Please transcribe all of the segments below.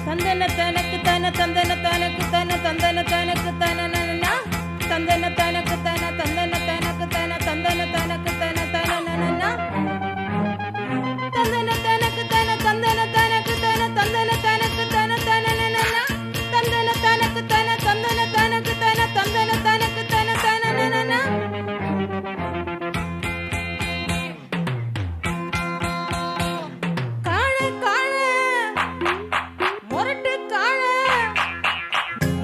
தந்தன தனக்கு தன தந்தன தனக்கு தன தந்தன தனக்கு தன நனா தந்தன தனக்கு தன தந்தன தனக்கு தன தந்தன தனக்கு தன தன நனா தந்தன தனக்கு தன தந்தன தனக்கு தன தந்தன தனக்கு தன தன நனா தந்தன தனக்கு தன தந்தன தனக்கு தன தந்தன தனக்கு தன தன நனா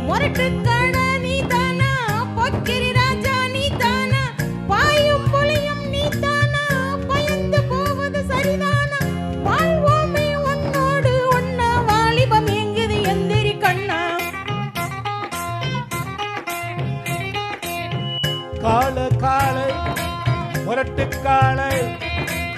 முரட்டுக்காட நீதானா பொக்கிரி ராஜா நீதானா பாயும் புலியும் நீதானா பயந்து போவது சரிதானா வாழ்வோமே உன்னோடு ஒன்னா வாலிபம் எங்குது எந்திரி கண்ணா காளை காளை முரட்டுக்காளை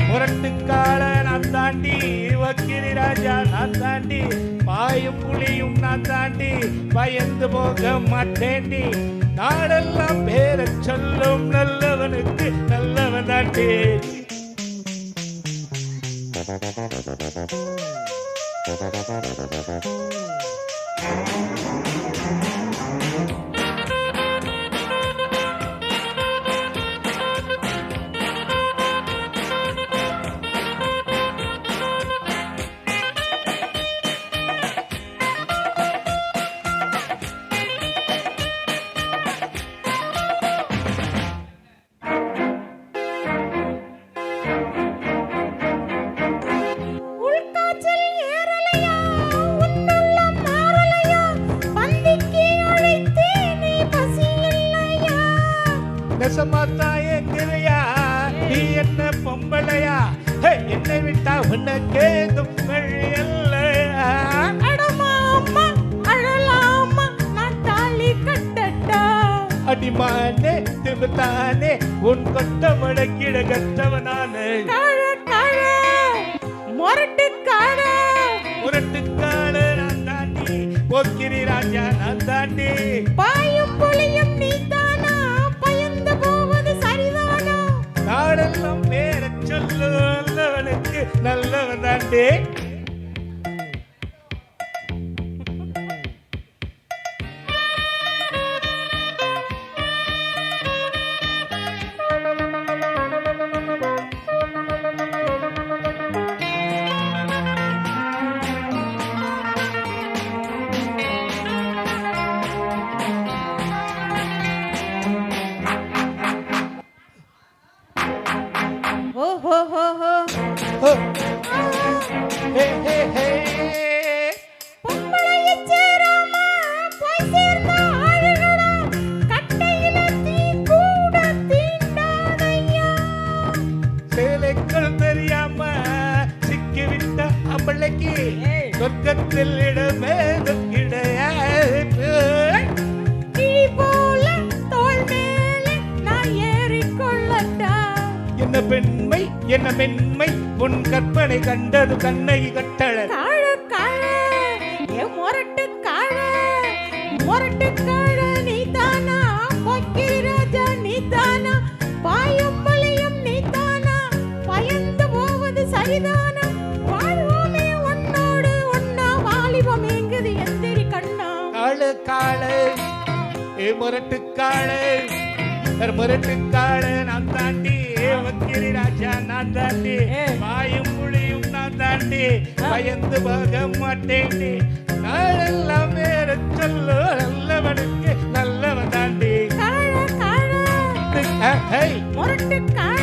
முரட்டுக்காளை நான் தாண்டி வக்கிரி ராஜா நான் தாண்டி பாயும் புலியும் நான் தாண்டி பயந்து போக மாட்டேண்டி நாடெல்லாம் பேர சொல்லும் நல்லவனுக்கு நல்லவன் தாண்டி நெசமாத்தாயங்கிறியா நீ என்ன பொம்பளையா என்னை விட்டா உனக்கு வழி இல்லையா அடிமானே திருத்தானே உன் கொட்ட மடக்கிட கற்றவனானே முரட்டுக்காட முரட்டுக்காட நான் தாண்டி போக்கிரி ராஜா நான் தாண்டி பாயும் புலியும் நீதானா பயந்து போவது சரிதானா நாடெல்லாம் பேர சொல்லு நல்லவனுக்கு நல்லவன் தாண்டி தெரியாம சிக்கிவிட்ட அம்பளைக்கு சொர்க்கத்தில் இடமே கிடையாது என்ன பெண்மை என்ன மென்மை உன் கற்பனை கண்டது கண்ணகி கட்டள முரட்டுக்காட நீதானா பொக்கிரி ராஜா நீதானா பாயும் புலியும் நீதானா பயந்து போவது சரிதானா வாழ்வோமே உன்னோடு ஒன்னா வாலிபம் எங்குது எந்திரி கண்ணா காளை காளை முரட்டுக்காளை முரட்டுக்காளை நான் தாண்டி வக்கிரி ராஜா நான் தாண்டி பாயும் புலியும் நான் தாண்டி பயந்து போக மாட்டேண்டி நாளெல்லாம் வேற சொல்லு நல்லவனுக்கு நல்லவன் தாண்டி முரட்டுக்காட